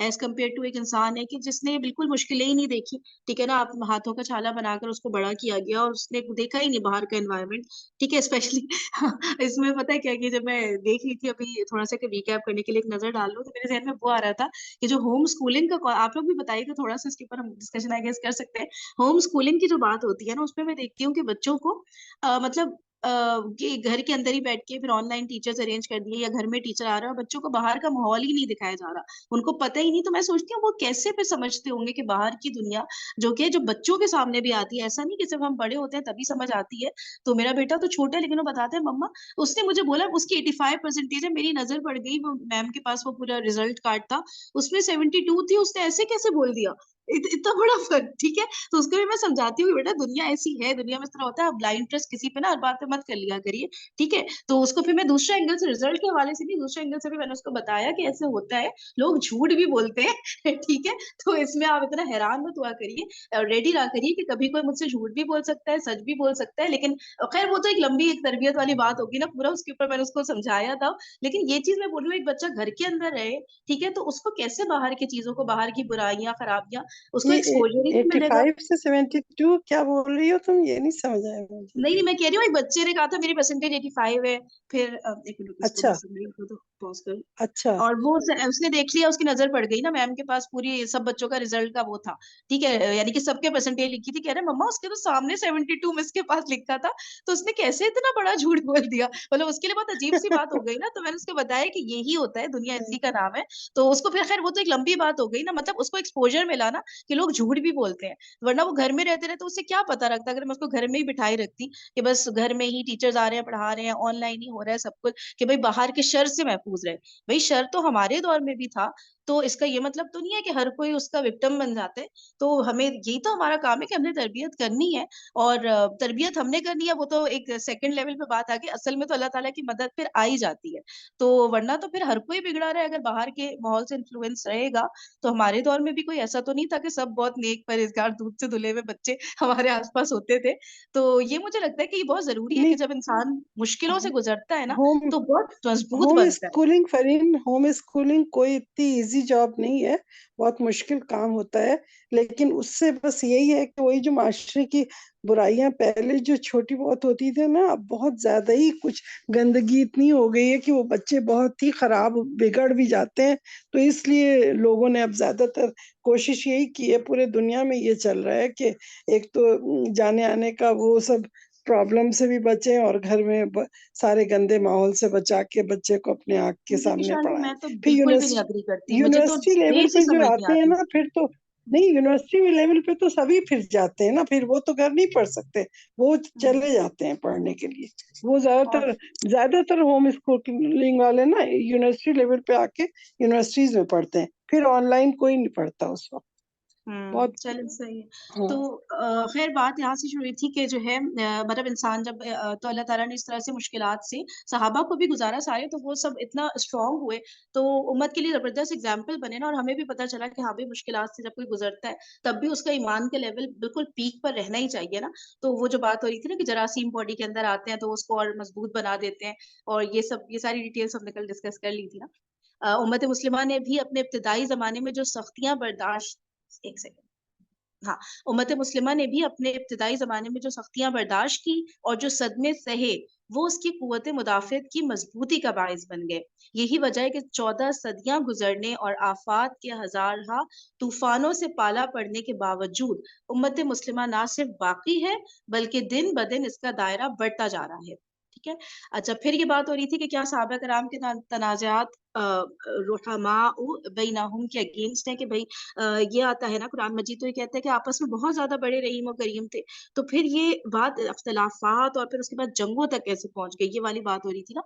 As compare to ایک انسان ہے کہ جس نے بالکل مشکلیں ہی نہیں دیکھی, ٹھیک ہے نا, آپ ہاتھوں کا چھالا بنا کر اس کو بڑا کیا گیا اور اس نے دیکھا ہی نہیں باہر کا انوائرمنٹ, ٹھیک ہے. اسپیشلی اس میں پتہ ہے کیا, کہ جب میں دیکھ رہی تھی ابھی تھوڑا سا ریکیپ کرنے کے لیے ایک نظر ڈال لوں, تو میرے ذہن میں وہ آ رہا تھا کہ جو ہوم اسکولنگ کا, آپ لوگ بھی بتائیے کہ تھوڑا سا اس کے اوپر ہم ڈسکشن آئی گیس کر سکتے ہیں. ہوم اسکولنگ کی جو بات ہوتی ہے نا, اس میں میں دیکھتی ہوں کہ بچوں کو مطلب کہ گھر کے اندر ہی بیٹھ کے پھر آن لائن ٹیچرز ارینج کر دیے, یا گھر میں ٹیچر آ رہا ہے اور بچوں کو باہر کا ماحول ہی نہیں دکھایا جا رہا, ان کو پتہ ہی نہیں. تو میں سوچتی ہوں وہ کیسے پھر سمجھتے ہوں گے کہ باہر کی دنیا جو کہ جو بچوں کے سامنے بھی آتی ہے, ایسا نہیں کہ صرف ہم بڑے ہوتے ہیں تبھی سمجھ آتی ہے. تو میرا بیٹا تو چھوٹا ہے, لیکن وہ بتاتے ہیں مما, اس نے مجھے بولا اس کی 85% ہے, میری نظر پڑ گئی, وہ میم کے پاس وہ پورا ریزلٹ کارڈ تھا, اس میں 72 تھی, اس نے ایسے کیسے بول دیا, اتنا بڑا فرق, ٹھیک ہے. تو اس کو بھی میں سمجھاتی ہوں کہ بیٹا دنیا ایسی ہے, دنیا میں اس طرح ہوتا ہے, آپ بلائنڈ ٹرسٹ کسی پہ نا ہر بات پہ مت کر لیا کریے, ٹھیک ہے. تو اس کو پھر میں دوسرے اینگل سے, رزلٹ کے حوالے سے بھی, دوسرے اینگل سے بھی میں نے اس کو بتایا کہ ایسے ہوتا ہے, لوگ جھوٹ بھی بولتے ہیں, ٹھیک ہے. تو اس میں آپ اتنا حیران مت ہوا کریے, ریڈی رہا کریے کہ کبھی کوئی مجھ سے جھوٹ بھی بول سکتا ہے, سچ بھی بول سکتا ہے. لیکن خیر وہ تو ایک لمبی ایک تربیت والی بات ہوگی نا, پورا اس کے اوپر میں نے اس کو سمجھایا تھا. لیکن یہ چیز میں بول رہی ہوں, ایک بچہ گھر کے اندر رہے, ٹھیک ہے, تو اس کو کیسے باہر کی چیزوں کو, باہر کی برائیاں, خرابیاں, اس کو یہ ایکسپوجر ہی نہیں ملے گا. 85 سے 72 کیا بول رہی ہو تم؟ یہ نہیں سمجھ آیا مجھے. نہیں میں کہہ رہی ہوں, ایک بچے نے کہا تھا میری پرسنٹیج 85 ہے, پھر ایک منٹ اس کو اچھا میں سن رہی ہوں تو پاز کروں. اچھا اور وہ اس نے دیکھ لیا, اس کی نظر پڑ گئی نا میم کے پاس, پوری سب بچوں کا ریزلٹ کا وہ تھا, ٹھیک ہے, یعنی کہ سب کے پرسنٹیج لکھی تھی. کہہ رہے مما اس کے تو سامنے 72 مس کے پاس لکھا تھا, تو اس نے کیسے اتنا بڑا جھوٹ بول دیا, مطلب اس کے لیے بہت عجیب سی بات ہو گئی نا. تو میں نے اس کو بتایا کہ یہی ہوتا ہے, دنیا اسی کا نام ہے. تو اس کو پھر خیر وہ تو ایک لمبی بات ہو گئی نا, مطلب اس کو ایکسپوجر ملا نا کہ لوگ جھوٹ بھی بولتے ہیں, ورنہ وہ گھر میں رہتے رہتے اسے کیا پتا رکھتا. اگر میں اس کو گھر میں ہی بٹھائی رکھتی کہ بس گھر میں ہی ٹیچرز آ رہے ہیں, پڑھا رہے ہیں, آن لائن ہی ہو رہا ہے سب کچھ, کہ بھائی باہر کے شر سے محفوظ رہے. بھائی شر تو ہمارے دور میں بھی تھا, تو اس کا یہ مطلب تو نہیں ہے کہ ہر کوئی اس کا وکٹم بن جاتے. تو ہمیں یہی تو ہمارا کام ہے کہ ہم نے تربیت کرنی ہے, اور تربیت ہم نے کرنی ہے, وہ تو ایک سیکنڈ لیول پہ بات آ گئی. اصل میں تو اللہ تعالیٰ کی مدد پھر آ ہی جاتی ہے. تو ورنہ تو پھر ہر کوئی بگڑا رہا ہے, اگر باہر کے ماحول سے انفلوئنس رہے گا. تو ہمارے دور میں بھی کوئی ایسا تو نہیں تھا کہ سب بہت نیک پرہیزگار دودھ سے دھلے ہوئے بچے ہمارے آس پاس ہوتے تھے. تو یہ مجھے لگتا ہے کہ یہ بہت ضروری ہے کہ نہیں. جب انسان مشکلوں سے گزرتا ہے نا, ہوم تو بہت مضبوط ہوم بنتا ہے. اسکولنگ فرین ہوم اسکولنگ کوئی اتنی ایزی جاب نہیں ہے, بہت مشکل کام ہوتا ہے. لیکن اس سے بس یہی ہے کہ وہی جو معاشرے کی برائیاں پہلے جو چھوٹی بہت ہوتی تھی نا, اب بہت زیادہ ہی کچھ گندگی اتنی ہو گئی ہے کہ وہ بچے بہت ہی خراب بگڑ بھی جاتے ہیں. تو اس لیے لوگوں نے اب زیادہ تر کوشش یہی کی ہے, پورے دنیا میں یہ چل رہا ہے کہ ایک تو جانے آنے کا وہ سب پرابلم سے بھی بچیں, اور گھر میں سارے گندے ماحول سے بچا کے بچے کو اپنے آنکھ کے دیکھیے سامنے شاعری میں پڑھائیں. تو پھر بالکل بھی نہیں اگری کرتی, مجھے تو یونیورسٹی لیول بیس ہی پہ جو سمجھ نہیں آتے ہیں آتی نا, اس کی. پھر تو نہیں, یونیورسٹی لیول پہ تو سبھی پھر جاتے ہیں نا, پھر وہ تو گھر نہیں پڑھ سکتے, وہ چلے جاتے ہیں پڑھنے کے لیے. وہ اور زیادہ تر ہوم اسکولنگ والے نا یونیورسٹی لیول پہ آ کے یونیورسٹیز میں پڑھتے ہیں, پھر آن لائن کوئی نہیں پڑھتا اس وقت. بہت چلیں صحیح ہے. ہاں. تو خیر بات یہاں سے شروع ہوئی تھی کہ جو ہے مطلب انسان جب تو اللہ تعالیٰ نے اس طرح سے مشکلات سے صحابہ کو بھی گزارا سارے, تو وہ سب اتنا اسٹرانگ ہوئے, تو امت کے لیے زبردست اگزامپل بنے نا. اور ہمیں بھی پتہ چلا کہ ہاں بھی مشکلات سے جب کوئی گزرتا ہے تب بھی اس کا ایمان کا لیول بالکل پیک پر رہنا ہی چاہیے نا. تو وہ جو بات ہو رہی تھی نا کہ جراثیم باڈی کے اندر آتے ہیں تو اس کو اور مضبوط بنا دیتے ہیں, اور یہ ساری ڈیٹیلز ہم نے کل ڈسکس کر لی تھی نا. امت مسلمہ نے بھی اپنے ابتدائی زمانے میں جو سختیاں برداشت, ایک سیکنڈ, ہاں, امت مسلمہ نے بھی اپنے ابتدائی زمانے میں جو سختیاں برداشت کی اور جو صدمے سہے, وہ اس کی قوت مدافعت کی مضبوطی کا باعث بن گئے. یہی وجہ ہے کہ 14 صدیاں گزرنے اور آفات کے ہزارہا طوفانوں سے پالا پڑنے کے باوجود امت مسلمہ نہ صرف باقی ہے بلکہ دن بدن اس کا دائرہ بڑھتا جا رہا ہے. ٹھیک ہے. اچھا, پھر یہ بات ہو رہی تھی کہ کیا صحابہ کرام کے تنازعات رحماء بینہم کے اگینسٹ ہے, کہ بھائی یہ آتا ہے نا قرآن مجید, تو یہ کہتا ہے کہ آپس میں بہت زیادہ بڑے رحیم و کریم تھے. تو پھر یہ بات اختلافات اور پھر اس کے بعد جنگوں تک کیسے پہنچ گئی, یہ والی بات ہو رہی تھی نا.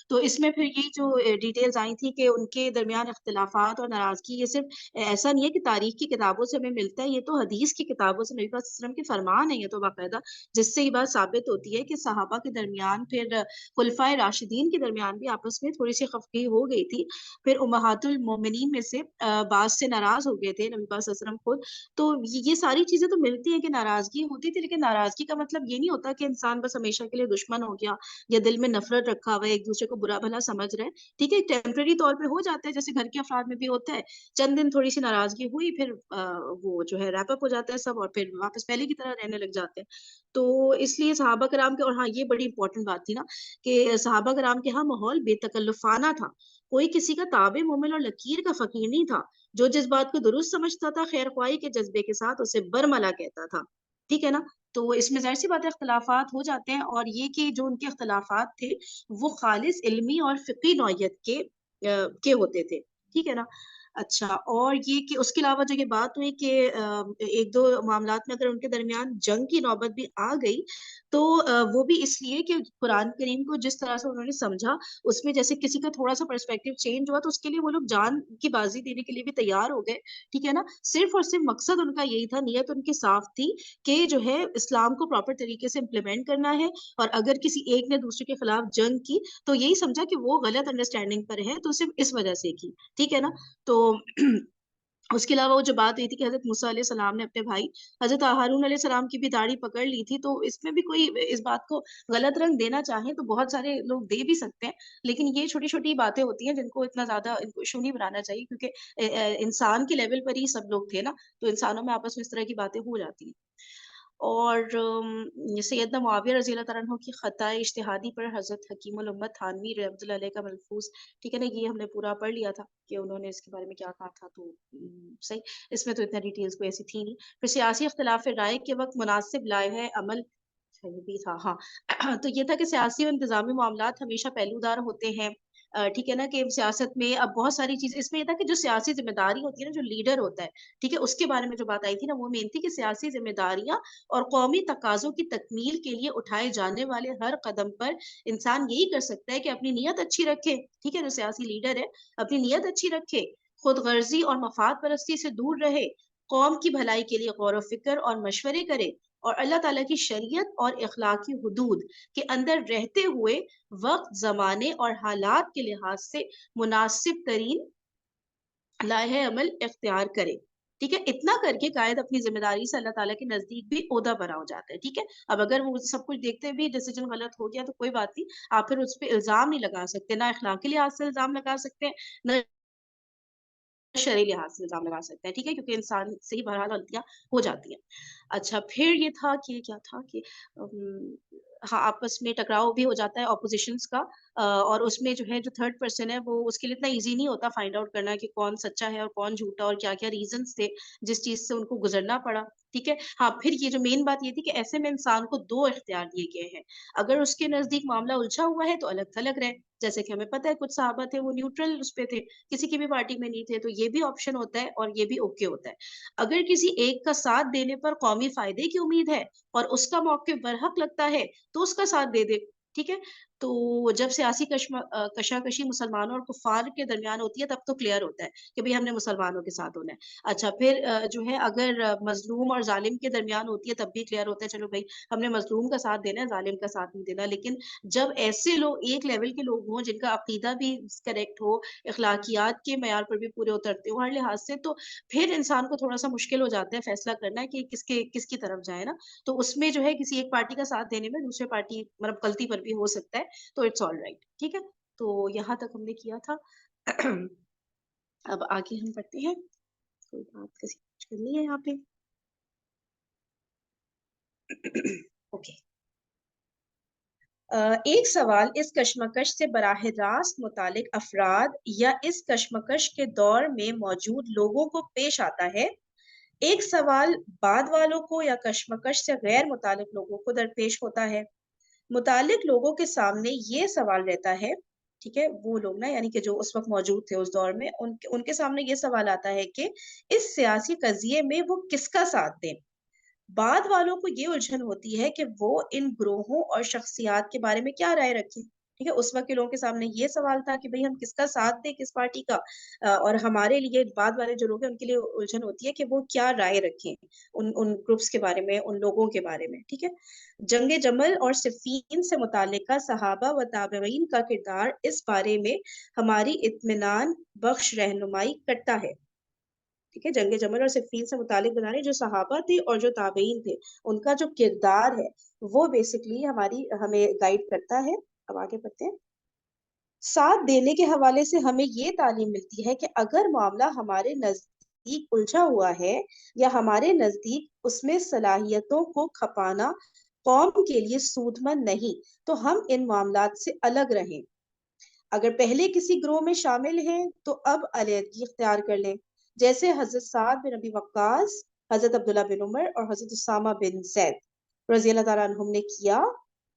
تو اس میں پھر یہ جو ڈیٹیلز آئی تھی کہ ان کے درمیان اختلافات اور ناراضگی, یہ صرف ایسا نہیں ہے کہ تاریخ کی کتابوں سے ہمیں ملتا ہے, یہ تو حدیث کی کتابوں سے, نبی پاک صلی اللہ علیہ وسلم کے فرمان ہے یہ تو باقاعدہ, جس سے یہ بات ثابت ہوتی ہے کہ صحابہ کے درمیان, پھر خلفائے راشدین کے درمیان بھی آپس میں تھوڑی سی خفگی ہو گئی تھی. لی. پھر امہات المومنین میں سے بعض سے ناراض ہو گئے تھے نبی پاک صلی اللہ علیہ وسلم خود. تو یہ ساری چیزیں تو ملتی ہیں کہ ناراضگی ہوتی تھی، لیکن ناراضگی کا مطلب یہ نہیں ہوتا کہ انسان بس ہمیشہ کے لیے دشمن ہو گیا یا دل میں نفرت رکھا ہوا ہے، ایک دوسرے کو برا بھلا سمجھ رہے ہیں. ٹھیک ہے، ٹیمپرری طور پہ ہو جاتا ہے، جیسے گھر کے افراد میں بھی ہوتا ہے. چند دن تھوڑی سی ناراضگی ہوئی، پھر وہ جو ہے ریپ اپ ہو جاتا ہے سب، اور پھر واپس پہلے کی طرح رہنے لگ جاتے ہیں. تو اس لیے صحابہ کرام کے، اور ہاں یہ بڑی امپورٹنٹ بات تھی نا کہ صحابہ کرام کے ہاں ماحول بے تکلفانہ تھا. کوئی کسی کا تابع مومن اور لکیر کا فقیر نہیں تھا. جو جس بات کو درست سمجھتا تھا خیر خواہی کے جذبے کے ساتھ اسے برملا کہتا تھا. ٹھیک ہے نا. تو اس میں ظاہر سی بات ہے اختلافات ہو جاتے ہیں، اور یہ کہ جو ان کے اختلافات تھے وہ خالص علمی اور فقہی نوعیت کے ہوتے تھے. ٹھیک ہے نا. اچھا، اور یہ کہ اس کے علاوہ جو یہ بات ہوئی کہ ایک دو معاملات میں اگر ان کے درمیان جنگ کی نوبت بھی آ گئی تو وہ بھی اس لیے کہ قرآن کریم کو جس طرح سے انہوں نے سمجھا، اس میں جیسے کسی کا تھوڑا سا پرسپیکٹو چینج ہوا تو اس کے لیے وہ لوگ جان کی بازی دینے کے لیے بھی تیار ہو گئے. ٹھیک ہے نا. صرف اور صرف مقصد ان کا یہی تھا، نیت ان کی صاف تھی کہ جو ہے اسلام کو پراپر طریقے سے امپلیمنٹ کرنا ہے، اور اگر کسی ایک نے دوسرے کے خلاف جنگ کی تو یہی سمجھا کہ وہ غلط انڈرسٹینڈنگ پر ہے، تو صرف اس وجہ سے کی. ٹھیک ہے نا. تو اس کے علاوہ وہ جو بات ہوئی تھی کہ حضرت موسیٰ علیہ السلام نے اپنے بھائی حضرت ہارون علیہ السلام کی بھی داڑھی پکڑ لی تھی، تو اس میں بھی کوئی اس بات کو غلط رنگ دینا چاہیں تو بہت سارے لوگ دے بھی سکتے ہیں، لیکن یہ چھوٹی چھوٹی باتیں ہوتی ہیں جن کو اتنا زیادہ ان کو ایشو نہیں بنانا چاہیے، کیونکہ انسان کے لیول پر ہی سب لوگ تھے نا، تو انسانوں میں آپس میں اس طرح کی باتیں ہو جاتی ہیں. اور سیدنا معاویہ رضی اللہ تعالیٰ عنہ کی خطۂ اجتہادی پر حضرت حکیم الامت تھانوی رحمۃ اللہ علیہ کا ملفوظ، ٹھیک ہے نا، یہ ہم نے پورا پڑھ لیا تھا کہ انہوں نے اس کے بارے میں کیا کہا تھا. تو صحیح، اس میں تو اتنا ڈیٹیلز کوئی ایسی تھی نہیں. پھر سیاسی اختلاف رائے کے وقت مناسب لائحہ عمل، یہ بھی تھا ہاں. تو یہ تھا کہ سیاسی و انتظامی معاملات ہمیشہ پہلودار ہوتے ہیں. ٹھیک ہے نا، کہ سیاست میں اب بہت ساری چیزیں، اس میں یہ تھا کہ جو سیاسی ذمہ داری ہوتی ہے نا، جو لیڈر ہوتا ہے، ٹھیک ہے، اس کے بارے میں جو بات آئی تھی نا، وہ مین تھی کہ سیاسی ذمہ داریاں اور قومی تقاضوں کی تکمیل کے لیے اٹھائے جانے والے ہر قدم پر انسان یہی کر سکتا ہے کہ اپنی نیت اچھی رکھے. ٹھیک ہے، جو سیاسی لیڈر ہے اپنی نیت اچھی رکھے، خود غرضی اور مفاد پرستی سے دور رہے، قوم کی بھلائی کے لیے غور و فکر اور مشورے کرے، اور اللہ تعالیٰ کی شریعت اور اخلاقی حدود کے اندر رہتے ہوئے وقت، زمانے اور حالات کے لحاظ سے مناسب ترین لائحہ عمل اختیار کرے. ٹھیک ہے، اتنا کر کے قائد اپنی ذمہ داری سے اللہ تعالیٰ کے نزدیک بھی عہدہ برا ہو جاتا ہے. ٹھیک ہے، اب اگر وہ سب کچھ دیکھتے بھی ڈیسیجن غلط ہو گیا تو کوئی بات نہیں، آپ پھر اس پہ الزام نہیں لگا سکتے، نہ اخلاقی لحاظ سے الزام لگا سکتے ہیں، نہ شرعی لحاظ سے الزام لگا سکتا ہے. ٹھیک ہے، کیونکہ انسان سے ہی بہرحال غلطیاں ہو جاتی ہیں. اچھا، پھر یہ تھا کہ کیا تھا کہ ہاں، آپس میں ٹکراؤ بھی ہو جاتا ہے اپوزیشنز کا، اور اس میں جو ہے جو تھرڈ پرسن ہے وہ اس کے لیے اتنا ایزی نہیں ہوتا فائنڈ آؤٹ کرنا کہ کون سچا ہے اور کون جھوٹا، اور کیا کیا ریزنس تھے جس چیز سے ان کو گزرنا پڑا. ٹھیک ہے. ہاں، پھر یہ جو مین بات یہ تھی کہ ایسے میں انسان کو دو اختیار دیے گئے ہیں. اگر اس کے نزدیک معاملہ الجھا ہوا ہے تو الگ تھلگ رہے، جیسے کہ ہمیں پتہ ہے کچھ صحابہ تھے وہ نیوٹرل اس پہ تھے، کسی کی بھی پارٹی میں نہیں تھے، تو یہ بھی آپشن ہوتا ہے اور یہ بھی اوکے ہوتا ہے. اگر کسی ایک کا ساتھ دینے پر قومی فائدے کی امید ہے اور اس کا موقف برحق لگتا ہے تو اس کا ساتھ دے دے. ٹھیک ہے. تو جب سیاسی کشاکشی مسلمانوں اور کفار کے درمیان ہوتی ہے تب تو کلیئر ہوتا ہے کہ بھئی ہم نے مسلمانوں کے ساتھ ہونا ہے. اچھا، پھر جو ہے اگر مظلوم اور ظالم کے درمیان ہوتی ہے تب بھی کلیئر ہوتا ہے، چلو بھائی ہم نے مظلوم کا ساتھ دینا ہے، ظالم کا ساتھ نہیں دینا. لیکن جب ایسے لوگ ایک لیول کے لوگ ہوں جن کا عقیدہ بھی کریکٹ ہو، اخلاقیات کے معیار پر بھی پورے اترتے ہوں ہر لحاظ سے، تو پھر انسان کو تھوڑا سا مشکل ہو جاتا ہے فیصلہ کرنا کہ کس کی طرف جائے نا. تو اس میں جو ہے کسی ایک پارٹی کا ساتھ دینے میں دوسرے پارٹی مطلب غلطی پر بھی ہو سکتا ہے، تو اٹس آل رائٹ. ٹھیک ہے، تو یہاں تک ہم نے کیا تھا. اب آگے ہم پڑھتے ہیں. کوئی بات کچھ کرنی ہے یہاں پہ؟ اوکے. ایک سوال اس کشمکش سے براہ راست متعلق افراد یا اس کشمکش کے دور میں موجود لوگوں کو پیش آتا ہے. ایک سوال بعد والوں کو یا کشمکش سے غیر متعلق لوگوں کو درپیش ہوتا ہے. متعلق لوگوں کے سامنے یہ سوال رہتا ہے، ٹھیک ہے، وہ لوگ نا یعنی کہ جو اس وقت موجود تھے اس دور میں، ان کے سامنے یہ سوال آتا ہے کہ اس سیاسی قضیے میں وہ کس کا ساتھ دیں. بعد والوں کو یہ الجھن ہوتی ہے کہ وہ ان گروہوں اور شخصیات کے بارے میں کیا رائے رکھیں. ٹھیک ہے. اس وقت کے لوگوں کے سامنے یہ سوال تھا کہ بھئی ہم کس کا ساتھ دیں, کس پارٹی کا, اور ہمارے لیے بعد والے جو لوگ ہیں ان کے لیے الجھن ہوتی ہے کہ وہ کیا رائے رکھیں ان گروپس کے بارے میں, ان لوگوں کے بارے میں. ٹھیک ہے. جنگ جمل اور صفین سے متعلقہ صحابہ و تابعین کا کردار اس بارے میں ہماری اطمینان بخش رہنمائی کرتا ہے. ٹھیک ہے. جنگ جمل اور صفین سے متعلق بتانے جو صحابہ تھے اور جو تابعین تھے ان کا جو کردار ہے وہ بیسکلی ہمیں گائیڈ کرتا ہے. اب آگے بڑھتے ہیں. ساتھ دینے کے حوالے سے ہمیں یہ تعلیم ملتی ہے کہ اگر معاملہ ہمارے نزدیک الجھا ہوا ہے یا ہمارے نزدیک اس میں صلاحیتوں کو کھپانا قوم کے لیے سود مند نہیں تو ہم ان معاملات سے الگ رہیں. اگر پہلے کسی گروہ میں شامل ہیں تو اب علیحدگی اختیار کر لیں, جیسے حضرت سعد بن ابی وقاص, حضرت عبداللہ بن عمر اور حضرت اسامہ بن زید رضی اللہ تعالیٰ عنہم نے کیا,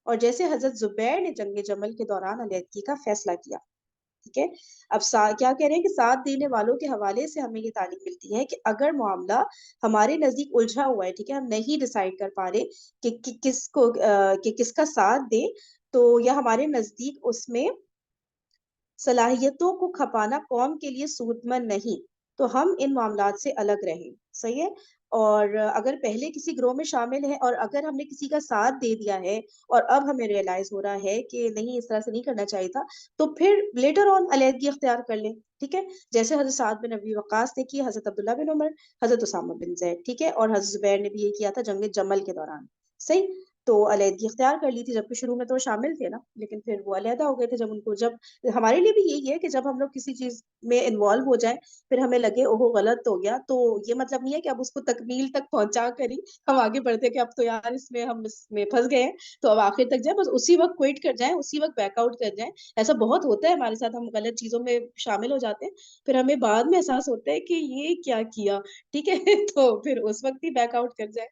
اور جیسے حضرت زبیر نے جنگ جمل کے دوران علیحدگی کا فیصلہ کیا. ٹھیک ہے. اب کیا کہہ رہے ہیں کہ ساتھ دینے والوں کے حوالے سے ہمیں یہ تعلیم ملتی ہے کہ اگر معاملہ ہمارے نزدیک الجھا ہوا ہے, ٹھیک ہے, ہم نہیں ڈیسائیڈ کر پا رہے کہ کس کا ساتھ دیں, تو یا ہمارے نزدیک اس میں صلاحیتوں کو کھپانا قوم کے لیے سود مند نہیں تو ہم ان معاملات سے الگ رہیں. صحیح ہے. اور اگر پہلے کسی گروہ میں شامل ہیں اور اگر ہم نے کسی کا ساتھ دے دیا ہے اور اب ہمیں ریئلائز ہو رہا ہے کہ نہیں اس طرح سے نہیں کرنا چاہیے تھا, تو پھر لیٹر آن علیحدگی اختیار کر لیں. ٹھیک ہے. جیسے حضرت سعد بن ابی وقاص نے کی, حضرت عبداللہ بن عمر, حضرت اسامہ بن زید, ٹھیک ہے, اور حضرت زبیر نے بھی یہ کیا تھا جنگ جمل کے دوران. صحیح. تو علیحدگی اختیار کر لی تھی, جبکہ شروع میں تو شامل تھے نا, لیکن پھر وہ علیحدہ ہو گئے تھے جب ہمارے لیے بھی یہی ہے کہ جب ہم لوگ کسی چیز میں انوالو ہو جائیں پھر ہمیں لگے اوہو غلط ہو گیا, تو یہ مطلب نہیں ہے کہ اب اس کو تکمیل تک پہنچا کر ہی ہم آگے بڑھتے کہ اب تو یار ہم اس میں پھنس گئے ہیں تو اب آخر تک جائیں, بس اسی وقت کوئٹ کر جائیں, اسی وقت بیک آؤٹ کر جائیں. ایسا بہت ہوتا ہے ہمارے ساتھ, ہم غلط چیزوں میں شامل ہو جاتے ہیں, پھر ہمیں بعد میں احساس ہوتا ہے کہ یہ کیا کیا. ٹھیک ہے. تو پھر اس وقت ہی بیک آؤٹ کر جائیں.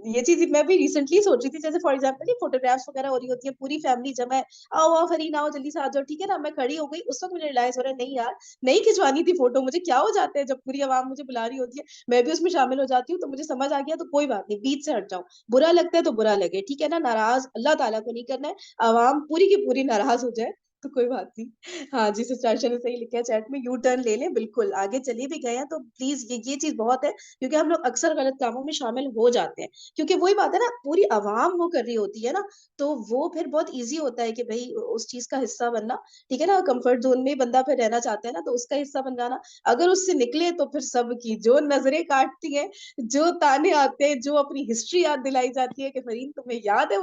یہ چیز میں بھی ریسنٹلی سوچ رہی تھی, جیسے فار ایگزامپل فوٹوگرافس وغیرہ ہو رہی ہوتی ہے, پوری فیملی جمع ہے, آؤ آؤ فرین آؤ جلدی سے آ جاؤ, ٹھیک ہے نا, میں کھڑی ہو گئی, اس وقت مجھے ریلائز ہو رہا ہے نہیں یار نہیں کھنچوانی تھی فوٹو, مجھے کیا ہو جاتا ہے جب پوری عوام مجھے بلا رہی ہوتی ہے, میں بھی اس میں شامل ہو جاتی ہوں, تو مجھے سمجھ آ گیا تو کوئی بات نہیں, بیچ سے ہٹ جاؤں, برا لگتا ہے تو برا لگے, ٹھیک ہے نا, ناراض اللہ تعالیٰ کو نہیں کرنا ہے, عوام پوری کی پوری ناراض ہو جائے تو کوئی بات نہیں. ہاں جی, سچاشا نے صحیح لکھا ہے چیٹ میں, یو ٹرن لے لیں, بالکل آگے چلی بھی گئے ہیں تو پلیز یہ چیز بہت ہے, کیونکہ ہم لوگ اکثر غلط کاموں میں شامل ہو جاتے ہیں, کیونکہ وہی بات ہے نا, پوری عوام وہ کر رہی ہوتی ہے نا, تو وہ پھر بہت ایزی ہوتا ہے کہ بھائی اس چیز کا حصہ بننا, ٹھیک ہے نا, کمفرٹ زون میں بندہ پھر رہنا چاہتا ہے نا, تو اس کا حصہ بن جانا. اگر اس سے نکلے تو پھر سب کی جو نظریں کاٹتی ہیں, جو تانے آتے ہیں, جو اپنی ہسٹری یاد دلائی جاتی ہے کہ فرین تمہیں یاد ہے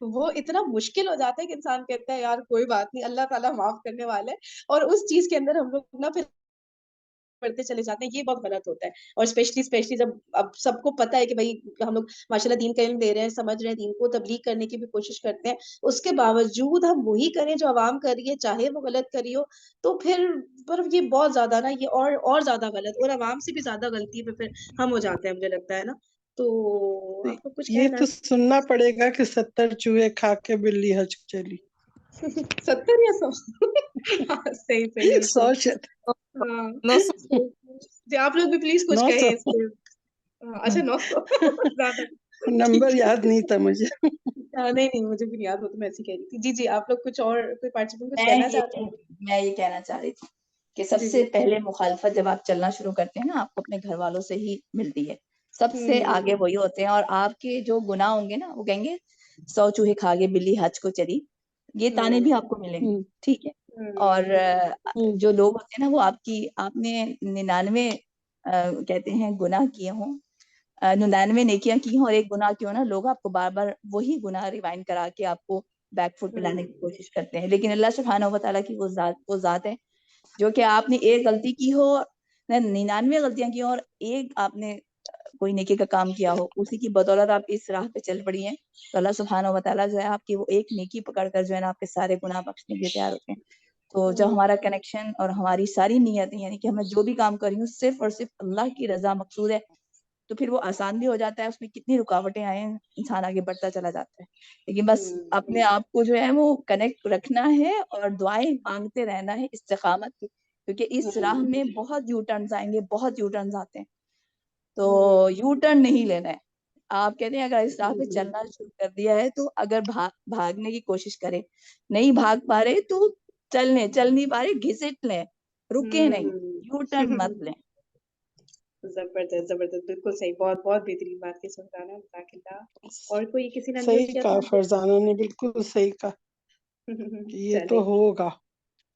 وہ اتنا مشکل ہو جاتا ہے کہ انسان کہتا ہے یار کوئی بات نہیں, اللہ تعالیٰ معاف کرنے والے, اور اس چیز کے اندر ہم لوگ نا پھر پڑھتے چلے جاتے ہیں, یہ بہت غلط ہوتا ہے. اور اسپیشلی جب اب سب کو پتا ہے کہ بھائی ہم لوگ ماشاء اللہ دین کا علم دے رہے ہیں, سمجھ رہے ہیں دین کو, تبلیغ کرنے کی بھی کوشش کرتے ہیں, اس کے باوجود ہم وہی کریں جو عوام کر رہی ہے, چاہے وہ غلط کری ہو, تو پھر پر یہ بہت زیادہ نا, یہ اور زیادہ غلط, اور عوام سے بھی زیادہ غلطی پہ پھر ہم ہو جاتے ہیں, مجھے لگتا ہے نا. تو آپ کو کچھ یہ کہنا تو سننا پڑے گا کہ 70 چوہے کھا کے بلی حج چلی. 70 یا 100 صحیح صحیح, بالکل. 100 ہاں 900 جی, آپ لوگ بھی پلیز کچھ کہیں 900 اس کے. اچھا 900 زیادہ. نمبر یاد نہیں تھا مجھے. نہیں نہیں, مجھے بھی یاد ہو تو میں ایسے کہہ رہی تھی. جی جی, آپ لوگ کچھ اور کوئی پارٹیسپینٹ کچھ کہنا چاہتے ہیں؟ میں یہ کہنا چاہ رہی تھی کہ سب جی سے جی. پہلے مخالفت جب آپ چلنا شروع کرتے ہیں نا, آپ کو اپنے گھر والوں سے ہی ملتی ہے, سب سے آگے وہی ہوتے ہیں, اور آپ کے جو گناہ ہوں گے نا وہ کہیں گے 100 چوہے کھا کے بلی حج کو چلی, یہ تانے بھی آپ کو ملیں گے. ٹھیک ہے. اور جو لوگ ہوتے ہیں نا وہ آپ نے 99 کہتے ہیں گناہ کیے ہوں, 99 نیکیاں کی ہوں اور ایک گناہ کیوں نا, لوگ آپ کو بار بار وہی گناہ ریوائنڈ کرا کے آپ کو بیک فوٹ پہ لانے کی کوشش کرتے ہیں. لیکن اللہ سبحانہ و تعالیٰ کی وہ ذات ہے جو کہ آپ نے ایک غلطی کی ہو, 99 غلطیاں کی ہوں اور ایک آپ نے کوئی نیکی کا کام کیا ہو, اسی کی بدولت آپ اس راہ پہ چل پڑی ہیں, تو اللہ سبحانہ و تعالیٰ جو ہے آپ کی وہ ایک نیکی پکڑ کر جو ہے نا آپ کے سارے گناہ بخشنے کے لیے تیار ہوتے ہیں. تو جب ہمارا کنیکشن اور ہماری ساری نیتیں, یعنی کہ ہمیں جو بھی کام کر رہی ہوں صرف اور صرف اللہ کی رضا مقصود ہے, تو پھر وہ آسان بھی ہو جاتا ہے. اس میں کتنی رکاوٹیں آئیں, انسان آگے بڑھتا چلا جاتا ہے. لیکن بس اپنے آپ کو جو ہے وہ کنیکٹ رکھنا ہے اور دعائیں مانگتے رہنا ہے استقامت کی, کیونکہ اس راہ میں بہت یو ٹرنز آئیں گے, بہت یو ٹرنز آتے ہیں, تو یو ٹرن نہیں لینا ہے. آپ کہتے ہیں اگر اس راہ پہ چلنا شروع کر دیا ہے تو اگر بھاگنے کی کوشش کریں, نہیں بھاگ پا رہے تو چل نہیں پا رہے گھسٹ لیں, رکے نہیں, یو ٹرن مت لیں. زبردست زبردست, بالکل صحیح, بہت بہت بہترین بات کی سلطانہ, جزاک اللہ. اور کوئی کسی نے انمیوٹ صحیح کیا کہا تھا؟ فرزانہ نے, بالکل صحیح کہا کہ یہ تو چلیں. ہوگا,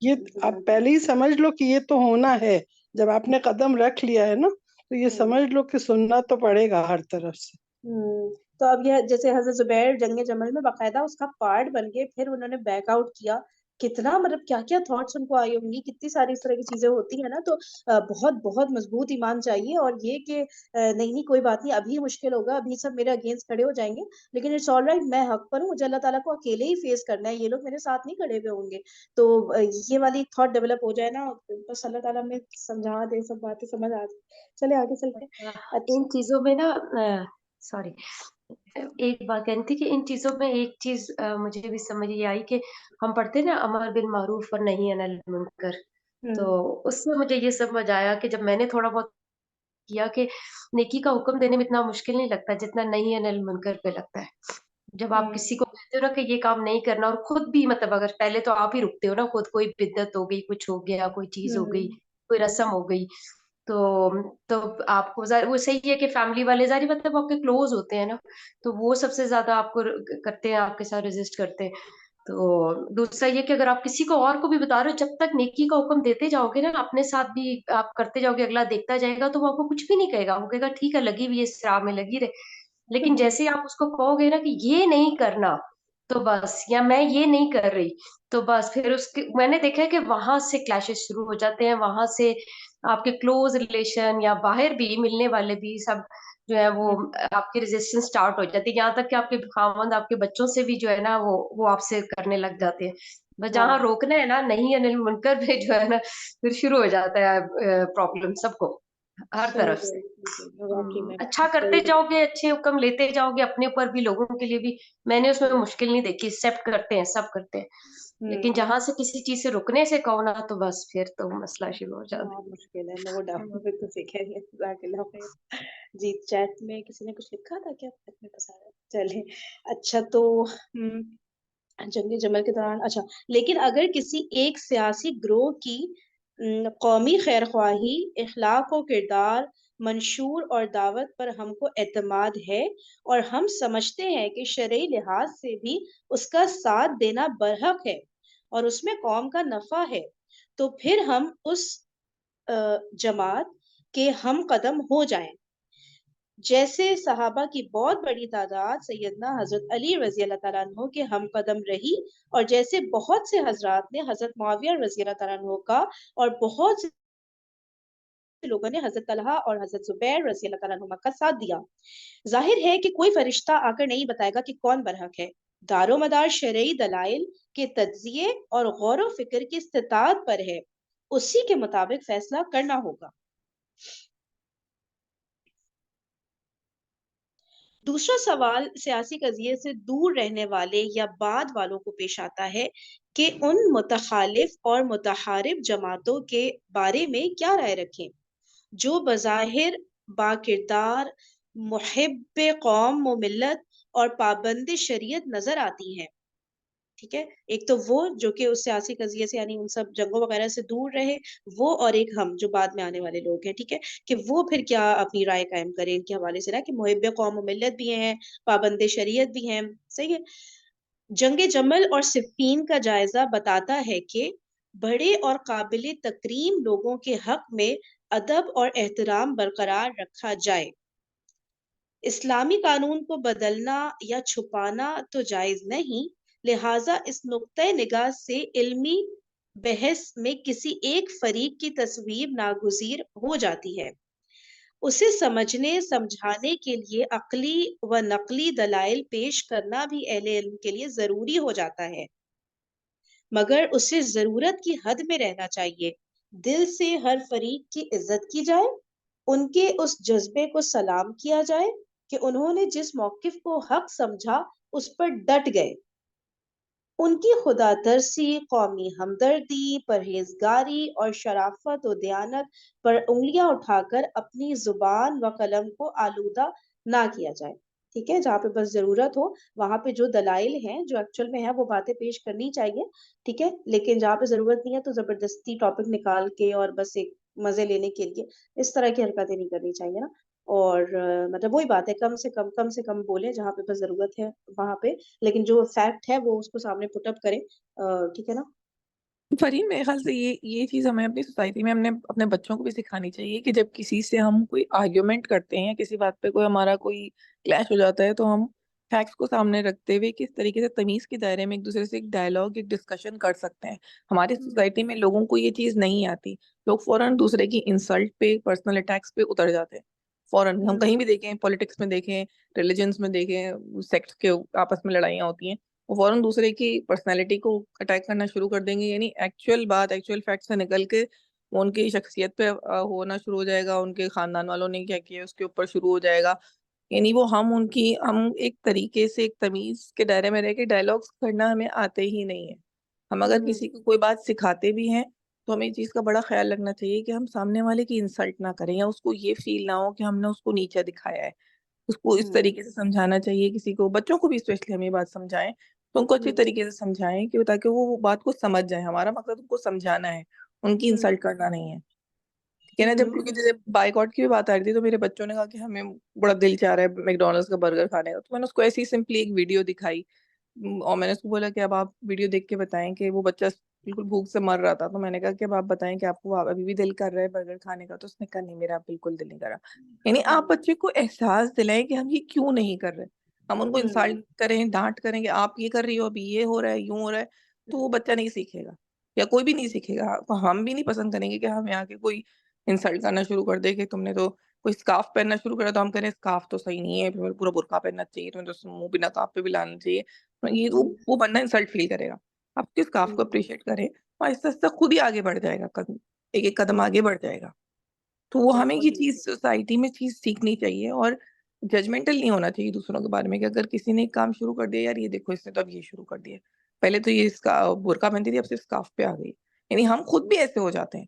یہ آپ پہلے ہی سمجھ لو کہ یہ تو ہونا ہے. جب آپ نے قدم رکھ لیا ہے نا تو یہ سمجھ لو کہ سننا تو پڑے گا ہر طرف سے. تو اب یہ جیسے حضرت زبیر جنگ جمل میں باقاعدہ اس کا پارٹ بن گئے, پھر انہوں نے بیک آؤٹ کیا, کتنا مطلب کیا کیا تھاٹس ان کو آئی ہوں گی, کتنی ساری اس طرح کی چیزیں ہوتی ہیں نا. تو بہت بہت مضبوط ایمان چاہیے, اور یہ کہ نہیں کوئی بات نہیں, ابھی مشکل ہوگا, ابھی سب میرے اگینسٹ کھڑے ہو جائیں گے, لیکن اٹس آل رائٹ, میں حق پر ہوں, مجھے اللہ تعالیٰ کو اکیلے ہی فیس کرنا ہے, یہ لوگ میرے ساتھ نہیں کھڑے ہوئے ہوں گے. تو یہ والی تھاٹ ڈیولپ ہو جائے نا, بس اللہ تعالیٰ میں سمجھا دے, سب باتیں سمجھ آ جائے. چلے آگے چلتے ہیں. ان چیزوں میں نا سوری ایک بات کہنی تھی کہ ان چیزوں میں ایک چیز مجھے بھی سمجھ یہ آئی کہ ہم پڑھتے نا امر بالمعروف اور نہیں عن المنکر, تو اس سے مجھے یہ سمجھ آیا کہ جب میں نے تھوڑا بہت کیا کہ نیکی کا حکم دینے میں اتنا مشکل نہیں لگتا جتنا نہیں عن المنکر پہ لگتا ہے. جب آپ کسی کو کہتے ہو نا کہ یہ کام نہیں کرنا, اور خود بھی مطلب اگر پہلے تو آپ ہی رکتے ہو نا, خود کوئی بدعت ہو گئی, کچھ ہو گیا, کوئی چیز ہو گئی, کوئی رسم ہو گئی, تو آپ کو وہ صحیح ہے کہ فیملی والے ظاہر مطلب آپ کے کلوز ہوتے ہیں نا, تو وہ سب سے زیادہ آپ کو کرتے ہیں, آپ کے ساتھ ریزسٹ کرتے ہیں. تو دوسرا یہ کہ اگر آپ کسی کو اور کو بھی بتا رہے ہو, جب تک نیکی کا حکم دیتے جاؤ گے نا, اپنے ساتھ بھی آپ کرتے جاؤ گے, اگلا دیکھتا جائے گا, تو وہ آپ کو کچھ بھی نہیں کہے گا, وہ کہے گا ٹھیک ہے لگی ہوئی ہے اس راہ میں لگی رہے. لیکن جیسے ہی آپ اس کو کہو گے نا کہ یہ نہیں کرنا تو بس, یا میں یہ نہیں کر رہی تو بس, پھر اس کے میں نے دیکھا ہے کہ وہاں سے کلیشز شروع ہو جاتے ہیں, وہاں سے آپ کے کلوز ریلیشن یا باہر بھی ملنے والے بھی سب جو ہے وہ آپ کی ریزسٹنس سٹارٹ ہو جاتی ہے, یہاں تک کہ آپ کے خاوند آپ کے بچوں سے بھی جو ہے نا وہ آپ سے کرنے لگ جاتے ہیں. بس جہاں روکنا ہے نا نہیں انل منکر پہ جو ہے نا پھر شروع ہو جاتا ہے پرابلم سب کو ہر طرف سے. اچھا کرتے جاؤ گے, اچھے حکم لیتے جاؤ گے اپنے اوپر بھی, لوگوں کے لیے بھی, میں نے اس میں مشکل نہیں دیکھی, ایکسپٹ کرتے ہیں, سب کرتے ہیں. لیکن جہاں سے کسی چیز سے رکنے سے کہو نا تو بس پھر تو مسئلہ شروع ہو جاتا ہے. مشکل ہے, نو ڈاؤٹ, بالکل سیکھے گے. جزاک اللہ خیر. جی چیٹ میں کسی نے کچھ لکھا تھا کیا اپنے پاس آ رہا ہے؟ چلے اچھا, تو جنگ جمل کے دوران, اچھا لیکن اگر کسی ایک سیاسی گروہ کی قومی خیرخواہی, اخلاق و کردار, منشور اور دعوت پر ہم کو اعتماد ہے, اور ہم سمجھتے ہیں کہ شرعی لحاظ سے بھی اس کا ساتھ دینا برحق ہے اور اس میں قوم کا نفع ہے, تو پھر ہم اس جماعت کے ہم قدم ہو جائیں. جیسے صحابہ کی بہت بڑی تعداد سیدنا حضرت علی رضی اللہ تعالیٰ عنہ کے ہم قدم رہی, اور جیسے بہت سے حضرات نے حضرت معاویہ رضی اللہ تعالیٰ عنہ کا, اور بہت سے لوگوں نے حضرت طلحہ اور حضرت زبیر رضی اللہ تعالیٰ عنہ کا ساتھ دیا. ظاہر ہے کہ کوئی فرشتہ آ کر نہیں بتائے گا کہ کون برحق ہے. دار و مدار شرعی دلائل کے تجزیے اور غور و فکر کی استطاعت پر ہے, اسی کے مطابق فیصلہ کرنا ہوگا. دوسرا سوال سیاسی قضیے سے دور رہنے والے یا بعد والوں کو پیش آتا ہے کہ ان متخالف اور متحارب جماعتوں کے بارے میں کیا رائے رکھیں جو بظاہر با کردار, محب قوم و ملت اور پابند شریعت نظر آتی ہیں. ٹھیک ہے, ایک تو وہ جو کہ اس سیاسی قضیے سے یعنی ان سب جنگوں وغیرہ سے دور رہے, وہ, اور ایک ہم جو بعد میں آنے والے لوگ ہیں. ٹھیک ہے, کہ وہ پھر کیا اپنی رائے قائم کریں ان کے حوالے سے نا, کہ محب قوم و ملت بھی ہیں, پابند شریعت بھی ہیں. صحیح ہے. جنگ جمل اور صفین کا جائزہ بتاتا ہے کہ بڑے اور قابل تکریم لوگوں کے حق میں ادب اور احترام برقرار رکھا جائے. اسلامی قانون کو بدلنا یا چھپانا تو جائز نہیں, لہٰذا اس نقطۂ نگاہ سے علمی بحث میں کسی ایک فریق کی تصویب ناگزیر ہو جاتی ہے. اسے سمجھنے سمجھانے کے لیے عقلی و نقلی دلائل پیش کرنا بھی اہل علم کے لیے ضروری ہو جاتا ہے, مگر اسے ضرورت کی حد میں رہنا چاہیے. دل سے ہر فریق کی عزت کی جائے, ان کے اس جذبے کو سلام کیا جائے کہ انہوں نے جس موقف کو حق سمجھا اس پر ڈٹ گئے. ان کی خدا ترسی, قومی ہمدردی, پرہیزگاری اور شرافت و دیانت پر انگلیاں اٹھا کر اپنی زبان و قلم کو آلودہ نہ کیا جائے. ٹھیک ہے, جہاں پہ بس ضرورت ہو وہاں پہ جو دلائل ہیں جو ایکچوئل میں ہیں وہ باتیں پیش کرنی چاہیے, ٹھیک ہے, لیکن جہاں پہ ضرورت نہیں ہے تو زبردستی ٹاپک نکال کے اور بس ایک مزے لینے کے لیے اس طرح کی حرکتیں نہیں کرنی چاہیے نا. اور مطلب وہی بات ہے, کم سے کم بولیں جہاں پہ بس ضرورت ہے وہاں پہ, لیکن جو فیکٹ ہے وہ اس کو سامنے پٹ اپ کریں, ٹھیک ہے نا. فرین میرے خیال سے یہ چیز ہمیں اپنی سوسائٹی میں اپنے بچوں کو بھی سکھانی چاہیے کہ جب کسی سے ہم کوئی آرگیومنٹ کرتے ہیں یا کسی بات پہ ہمارا کوئی کلیش ہو جاتا ہے تو ہم فیکٹس کو سامنے رکھتے ہوئے کس طریقے سے تمیز کے دائرے میں ایک دوسرے سے ایک ڈائلاگ, ایک ڈسکشن کر سکتے ہیں. ہماری سوسائٹی میں لوگوں کو یہ چیز نہیں آتی, لوگ فوراً دوسرے کی انسلٹ پہ, پرسنل اٹیکس پہ اتر جاتے ہیں فوراً. ہم کہیں بھی دیکھیں, پولیٹکس میں دیکھیں, ریلیجنس میں دیکھیں, سیکٹس کے آپس میں لڑائیاں ہوتی ہیں, وہ فوراً دوسرے کی پرسنالٹی کو اٹیک کرنا شروع کر دیں گے. یعنی ایکچوئل فیکٹ سے نکل کے وہ ان کی شخصیت پہ ہونا شروع ہو جائے گا, ان کے خاندان والوں نے کیا کیا اس کے اوپر شروع ہو جائے گا. یعنی وہ ہم ایک طریقے سے ایک تمیز کے دائرے میں رہ کے ڈائلاگس کرنا ہمیں آتے ہی نہیں ہے. ہم اگر کسی کو کوئی بات سکھاتے بھی ہیں تو ہمیں اس چیز کا بڑا خیال رکھنا چاہیے کہ ہم سامنے والے کی انسلٹ نہ کریں یا اس کو یہ فیل نہ ہو کہ ہم نے اس کو نیچا دکھایا ہے. اس کو اس طریقے سے سمجھانا چاہیے, کسی کو, بچوں کو بھی اسپیشلی ہم یہ بات سمجھائیں تو ان کو اچھی طریقے سے سمجھائیں کہ تاکہ وہ بات کو سمجھ جائیں. ہمارا مقصد ان کو سمجھانا ہے, ان کی انسلٹ کرنا نہیں ہے, ٹھیک ہے نا. جب کیونکہ جیسے بائیکاٹ کی بھی بات آ رہی تھی تو میرے بچوں نے کہا کہ ہمیں بڑا دل چاہ رہا ہے میک ڈونلڈس کا برگر کھانے کا, تو میں نے اس کو ایسی سمپلی ایک ویڈیو دکھائی اور میں نے اس کو بولا کہ اب آپ ویڈیو دیکھ کے بتائیں کہ وہ بچہ بالکل بھوک سے مر رہا تھا, تو میں نے کہا کہ اب آپ بتائیں کہ آپ کو ابھی بھی دل کر رہا ہے برگر کھانے کا, تو اس نے کہا نہیں میرا بالکل دل نہیں کر رہا. یعنی آپ بچے کو احساس دلائیں کہ ہم یہ کیوں نہیں کر رہے. ہم ان کو انسلٹ کریں, ڈانٹ کریں کہ آپ یہ کر رہی ہو, ابھی یہ ہو رہا ہے, یوں ہو رہا ہے, تو وہ بچہ نہیں سیکھے گا یا کوئی بھی نہیں سیکھے گا. ہم بھی نہیں پسند کریں گے کہ ہم یہاں کے کوئی انسلٹ کرنا شروع کر دے کہ تم نے تو کوئی اسکارف پہننا شروع کرا تو ہم کہیں اسکارف تو صحیح نہیں ہے, پورا برقع پہننا چاہیے, تمہیں تو منہ بھی نقاب پہ بھی لانا چاہیے. یہ وہ بندہ انسلٹ فیل کرے گا. آپ کے اسکارف کو اپریشیٹ کریں اور آہستہ آہستہ خود ہی آگے بڑھ جائے گا, ایک ایک قدم آگے بڑھ جائے گا. تو وہ ہمیں یہ چیز سوسائٹی میں چیز سیکھنی چاہیے اور ججمنٹل نہیں ہونا چاہیے دوسروں کے بارے میں کہ اگر کسی نے ایک کام شروع کر دیا, یار یہ دیکھو اس نے تو اب یہ شروع کر دیا, پہلے تو یہ برقع پہنتی تھی اب صرف اسکارف پہ آ گئی. یعنی ہم خود بھی ایسے ہو جاتے ہیں.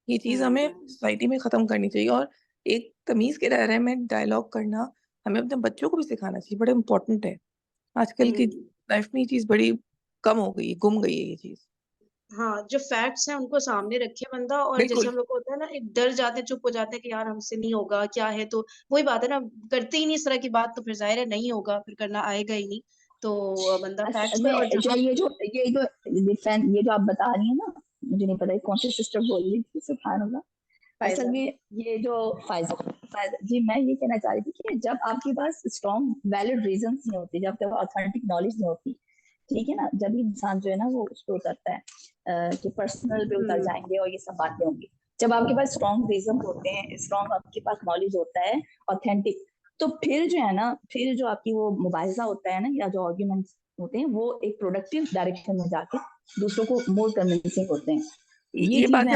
یہ چیز ہمیں سوسائٹی میں ختم کرنی چاہیے اور ایک تمیز کے دائرے میں ڈائلاگ کرنا ہمیں اپنے بچوں کو بھی سکھانا چاہیے, بڑا امپورٹنٹ ہے. آج کل کی لائف میں یہ چیز بڑی کم ہو گئی, گم گئی ہے یہ چیز. ہاں, جو فیکٹس ہیں ان کو سامنے رکھے بندہ, اور جیسے ہم لوگ کو ہوتا ہے نا ایک ڈر جاتے ہیں, چپ ہو جاتے ہیں کہ یار ہم سے نہیں ہوگا کیا ہے, تو وہی بات ہے نا, کرتے ہی نہیں اس طرح کی بات تو پھر ظاہر ہے نہیں ہوگا, پھر کرنا آئے گا ہی نہیں. تو بندہ فیکٹس پہ, اور یہ جو آپ بتا رہی ہیں نا, مجھے نہیں پتا کون سی سسٹر بول رہی تھی, سبحان اللہ. اصل میں یہ جو جی میں یہ کہنا چاہ رہی تھی کہ جب آپ کے پاس اسٹرانگ ویلڈ ریزنس نہیں ہوتی, جب تک آتھینٹک نالج نہیں ہوتی, ٹھیک ہے نا, جب انسان جو ہے نا وہ اس پہ اترتا ہے کہ پرسنل پہ اتر جائیں گے اور یہ سب باتیں ہوں گی. جب آپ کے پاس اسٹرانگ ریزن ہوتے ہیں, اسٹرانگ آپ کے پاس نالج ہوتا ہے آتھینٹک, تو پھر جو ہے نا, پھر جو آپ کی وہ مباحثہ ہوتا ہے نا یا جو آرگیومنٹس ہوتے ہیں وہ ایک پروڈکٹیو ڈائریکشن میں جا کے دوسروں کو مور کنونسنگ ہوتے ہیں. یہ بات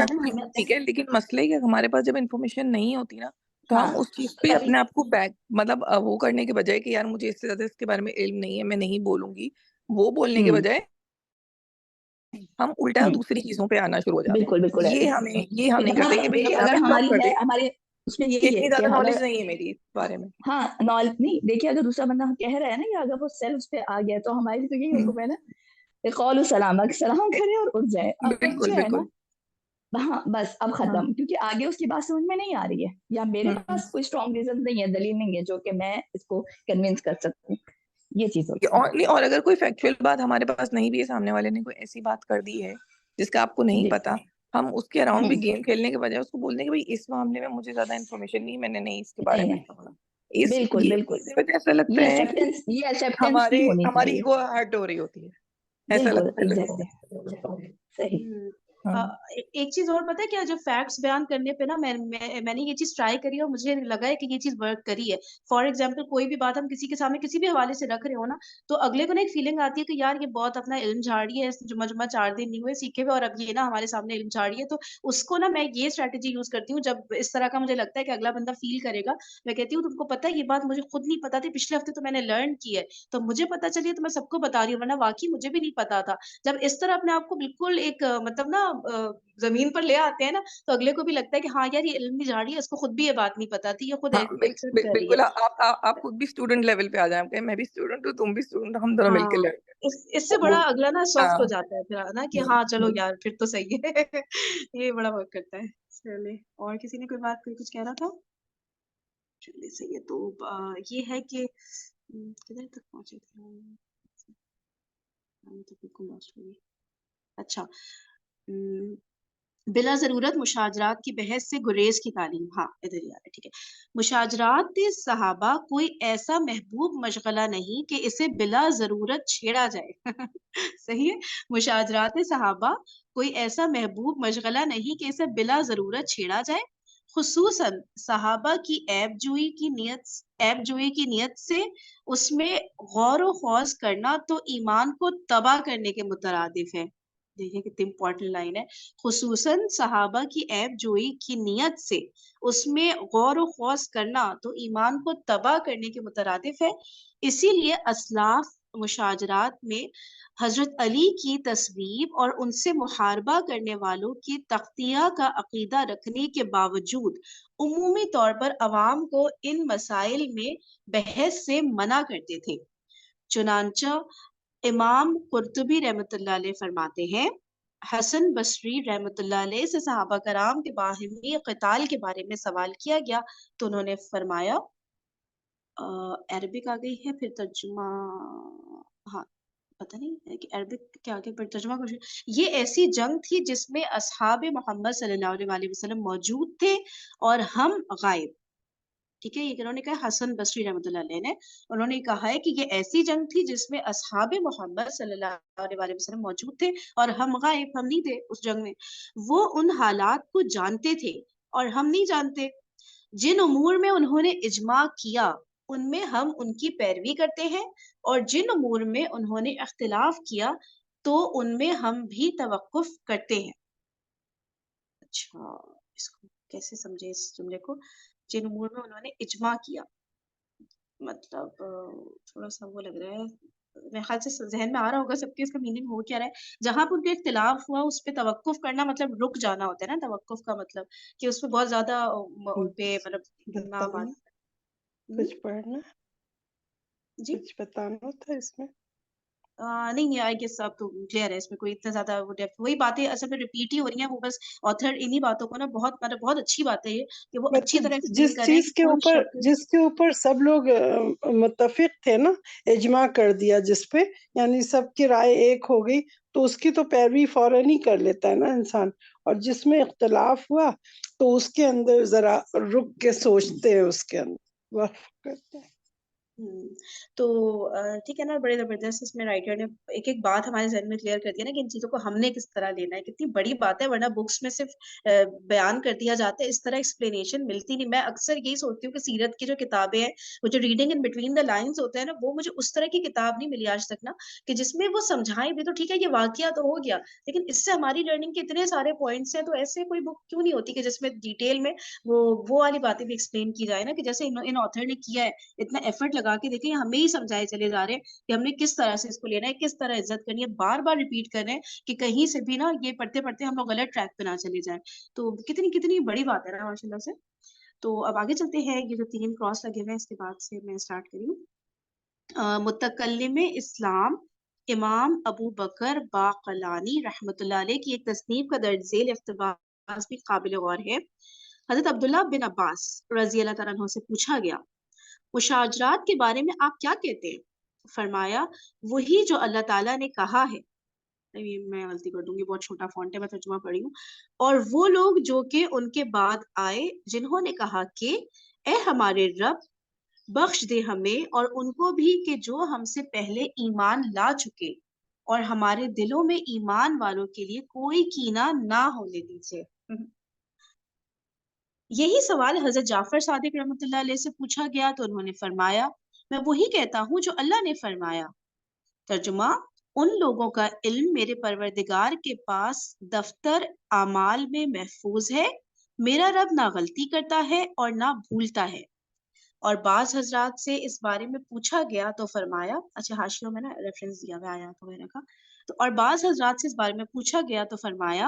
ٹھیک ہے, لیکن مسئلہ ہے کہ ہمارے پاس جب انفارمیشن نہیں ہوتی نا تو ہم اس چیز پہ اپنے آپ کو مطلب وہ کرنے کے بجائے کہ یار مجھے اس سے زیادہ اس کے بارے میں علم نہیں ہے, میں نہیں بولوں گی, وہ بولنے کے بجائے ہم الٹا دوسری چیزوں پہ آنا شروع ہو جاتے ہیں. بالکل یہ ہم نہیں کرتے کہ بھئی اگر ہماری ہے ہمارے اس میں یہی اتنی ہے زیادہ کہ نالج نہیں ہے میری اس بارے میں. ہاں نالج نہیں, دیکھیے اگر دوسرا بندہ کہہ رہا ہے نا کہ اگر وہ سیلف پہ آ گیا تو ہماری تو یہی حکم ہے نا, قول سلام کرے اور اٹھ جائے. اب جو ہے نا ہاں بس اب ختم, کیونکہ آگے اس کی بات سمجھ میں نہیں آ رہی ہے یا میرے پاس کوئی اسٹرانگ ریزن نہیں ہے, دلیل نہیں ہے جو کہ میں اس کو کنوینس کر سکوں. یہ چیز ہوتی ہے. اور اگر کوئی فیکچوئل بات ہمارے پاس نہیں بھی ہے, سامنے والے نے کوئی ایسی بات کر دی ہے جس کا آپ کو نہیں پتا, ہم اس کے اراؤنڈ بھی گیم کھیلنے کے بجائے اس کو بولنے کہ بھائی اس معاملے میں مجھے زیادہ انفارمیشن نہیں, میں نے نہیں اس کے بارے میں پڑھا. بالکل ایسا لگتا ہے ہماری ایگو ہرٹ ہو رہی ہوتی ہے, ایسا لگتا ہے. صحیح. ایک چیز اور پتہ ہے کیا, جو فیکٹس بیان کرنے پہ نا میں نے یہ چیز ٹرائی کری اور مجھے لگا ہے کہ یہ چیز ورک کری ہے. فار ایگزامپل کوئی بھی بات ہم کسی کے سامنے کسی بھی حوالے سے رکھ رہے ہو نا, تو اگلے کو نا ایک فیلنگ آتی ہے کہ یار یہ بہت اپنا علم جھاڑی ہے, جمعہ 4 دن نہیں ہوئے سیکھے ہوئے اور اب یہ نا ہمارے سامنے علم جھاڑی ہے. تو اس کو نا میں یہ اسٹریٹجی یوز کرتی ہوں جب اس طرح کا مجھے لگتا ہے کہ اگلا بندہ فیل کرے گا, میں کہتی ہوں تم کو پتہ ہے یہ بات مجھے خود نہیں پتا تھی, پچھلے ہفتے تو میں نے لرن کی ہے, تو مجھے پتا چلی تو میں سب کو بتا رہی ہوں, ورنہ واقعی مجھے بھی نہیں پتا تھا. جب اس طرح اپنے آپ کو بالکل ایک مطلب نا زمین پر لے آتے ہیں نا تو اگلے کو بھی لگتا ہے کہ ہاں یار یہ علم نہیں جا رہی ہے, اس کو خود بھی یہ بات نہیں پتا تھی, یہ خود ہاں ایکسپٹ کر رہی ہے. بالکل, آپ خود بھی اسٹوڈنٹ لیول پہ آ جائیں, کہ میں بھی اسٹوڈنٹ ہوں, تم بھی اسٹوڈنٹ, ہم دونوں مل کے ہاں لڑیں گے. اس سے بڑا اگلا نا سافٹ ہو ہاں جاتا ہے پھر نا کہ ہاں چلو یار پھر تو صحیح ہے. یہ بڑا ورک کرتا ہے. چلے, اور کسی نے کوئی بات کوئی کچھ کہہ رہا تھا؟ چلیے صحیح ہے. تو یہ ہے کہ کدھر تک پہنچے تھے ہم؟ تو بالکل lost ہو گئی. اچھا, بلا ضرورت مشاجرات کی بحث سے گریز کی تعلیم. ہاں ادھر ہی آ رہا ہے, ٹھیک ہے. مشاجرات صحابہ کوئی ایسا محبوب مشغلہ نہیں کہ اسے بلا ضرورت چھیڑا جائے. صحیح ہے, مشاجرات صحابہ کوئی ایسا محبوب مشغلہ نہیں کہ اسے بلا ضرورت چھیڑا جائے, خصوصاً صحابہ کی عیب جوئی کی نیت سے اس میں غور و خوض کرنا تو ایمان کو تباہ کرنے کے مترادف ہے. دیکھیں کتنی امپورٹنٹ لائن ہے, خصوصاً صحابہ کی عیب جوئی کی نیت سے اس میں غور و خوض کرنا تو ایمان کو تباہ کرنے کے مترادف ہے. اسی لیے اسلاف مشاجرات میں حضرت علی کی تصویب اور ان سے محاربہ کرنے والوں کی تختیہ کا عقیدہ رکھنے کے باوجود عمومی طور پر عوام کو ان مسائل میں بحث سے منع کرتے تھے. چنانچہ امام قرطبی رحمۃ اللہ علیہ فرماتے ہیں, حسن بصری رحمۃ اللہ علیہ سے صحابہ کرام کے باہمی قتال کے بارے میں سوال کیا گیا تو انہوں نے فرمایا, عربک آ گئی ہے پھر ترجمہ, ہاں پتہ نہیں کہ عربک کیا آگے پر ترجمہ کچھ, یہ ایسی جنگ تھی جس میں اصحاب محمد صلی اللہ علیہ وسلم موجود تھے اور ہم غائب. ٹھیک ہے, یہ انہوں نے کہا حسن بصری رحمۃ اللہ علیہ نے, انہوں نے کہا ہے کہ یہ ایسی جنگ تھی جس میں اصحاب محمد صلی اللہ علیہ وسلم موجود تھے اور ہم غائب, ہم نہیں تھے اس جنگ میں. وہ ان حالات کو جانتے تھے اور ہم نہیں جانتے. جن امور میں انہوں نے اجماع کیا ان میں ہم ان کی پیروی کرتے ہیں, اور جن امور میں انہوں نے اختلاف کیا تو ان میں ہم بھی توقف کرتے ہیں. اچھا, اس کو کیسے سمجھے اس جملے کو؟ جن امور میں انہوں نے اجماع کیا, مطلب تھوڑا سا وہ لگ رہا ہے, میرے خیال سے ذہن میں آ رہا ہوگا سب کے اس کا میننگ ہو کیا رہا ہے. جہاں پر ان کے اختلاف ہوا اس پہ توقف کرنا مطلب رک جانا ہوتا ہے نا, توقف کا مطلب کہ اس پہ بہت زیادہ ان پہ مطلب نہ بات. کچھ پڑھنا, جی کچھ بتانا تھا اس میں. نہیں آئی گیس اب تو کلیئر ہے, اس میں کوئی اتنا زیادہ وہ ڈیپتھ, وہی باتیں اصل میں ریپیٹ ہی ہو رہی ہیں. وہ بس آتھر انہی باتوں کو نا بہت مطلب بہت اچھی بات ہے یہ کہ وہ اچھی طرح ایکسپلین کر رہے ہیں کہ کوئی شک. جس کے اوپر سب لوگ متفق تھے نا, اجماع کر دیا جس پہ, یعنی سب کی رائے ایک ہو گئی تو اس کی تو پیروی فوراً ہی کر لیتا ہے نا انسان, اور جس میں اختلاف ہوا تو اس کے اندر ذرا رک کے سوچتے ہیں, اس کے اندر وقف کرتے ہیں. تو ٹھیک ہے نا, بڑے زبردست اس میں رائٹر نے ایک ایک بات ہمارے ذہن میں کلیئر کر دیا نا کہ ان چیزوں کو ہم نے کس طرح لینا ہے. کتنی بڑی بات ہے, ورنہ بکس میں صرف بیان کر دیا جاتا ہے, اس طرح ایکسپلینیشن ملتی نہیں. میں اکثر یہی سوچتی ہوں کہ سیرت کی جو کتابیں ہیں, وہ جو reading in between the lines ہوتا ہے نا, وہ مجھے اس طرح کی کتاب نہیں ملی آج تک نا, کہ جس میں وہ سمجھائیں بھی. تو ٹھیک ہے یہ واقعہ تو ہو گیا, لیکن اس سے ہماری لرننگ کے اتنے سارے پوائنٹس ہیں, تو ایسے کوئی بک کیوں نہیں ہوتی کہ جس میں ڈیٹیل میں وہ والی باتیں بھی ایکسپلین کی جائے نا, کہ جیسے ان آتھر نے کیا ہے, اتنا ایفرٹ لگا کے دیکھیں ہمیں ہی سمجھائے چلے جا رہے ہیں کہ ہم نے کس طرح سے اس کو لینا ہے, کس طرح عزت کرنی ہے, بار بار ریپیٹ کر رہے ہیں کہ کہیں سے بھی نا یہ پڑھتے پڑھتے ہم لوگ غلط ٹریک پہ نہ چلے جائیں. تو کتنی بڑی بات ہے نا ماشاء اللہ سے. تو اب آگے چلتے ہیں, یہ جو 3 کراس لگے ہوئے ہیں اس کے بعد سے میں اسٹارٹ کری ہوں. متکلم اسلام امام ابو بکر باقلانی رحمۃ اللہ علیہ کی ایک تصنیف کا درج ذیل اقتباس بھی قابل غور ہے. حضرت عبداللہ بن عباس رضی اللہ تعالیٰ عنہ سے پوچھا گیا, مشاجرات کے بارے میں آپ کیا کہتے ہیں؟ فرمایا, وہی جو اللہ تعالیٰ نے کہا ہے, میں غلطی کر دوں گی, بہت چھوٹا فونٹ ہے, میں ترجمہ پڑھی ہوں, اور وہ لوگ جو کہ ان کے بعد آئے جنہوں نے کہا کہ اے ہمارے رب بخش دے ہمیں اور ان کو بھی کہ جو ہم سے پہلے ایمان لا چکے, اور ہمارے دلوں میں ایمان والوں کے لیے کوئی کینہ نہ ہونے دیجیے. یہی سوال حضرت جعفر صادق رحمۃ اللہ علیہ سے پوچھا گیا تو انہوں نے فرمایا, میں وہی کہتا ہوں جو اللہ نے فرمایا. ترجمہ, ان لوگوں کا علم میرے پروردگار کے پاس دفتر اعمال میں محفوظ ہے, میرا رب نہ غلطی کرتا ہے اور نہ بھولتا ہے. اور بعض حضرات سے اس بارے میں پوچھا گیا تو فرمایا, اچھا حاشیوں میں نا ریفرنس دیا ہوا آیات وغیرہ کا, تو اور بعض حضرات سے اس بارے میں پوچھا گیا تو فرمایا,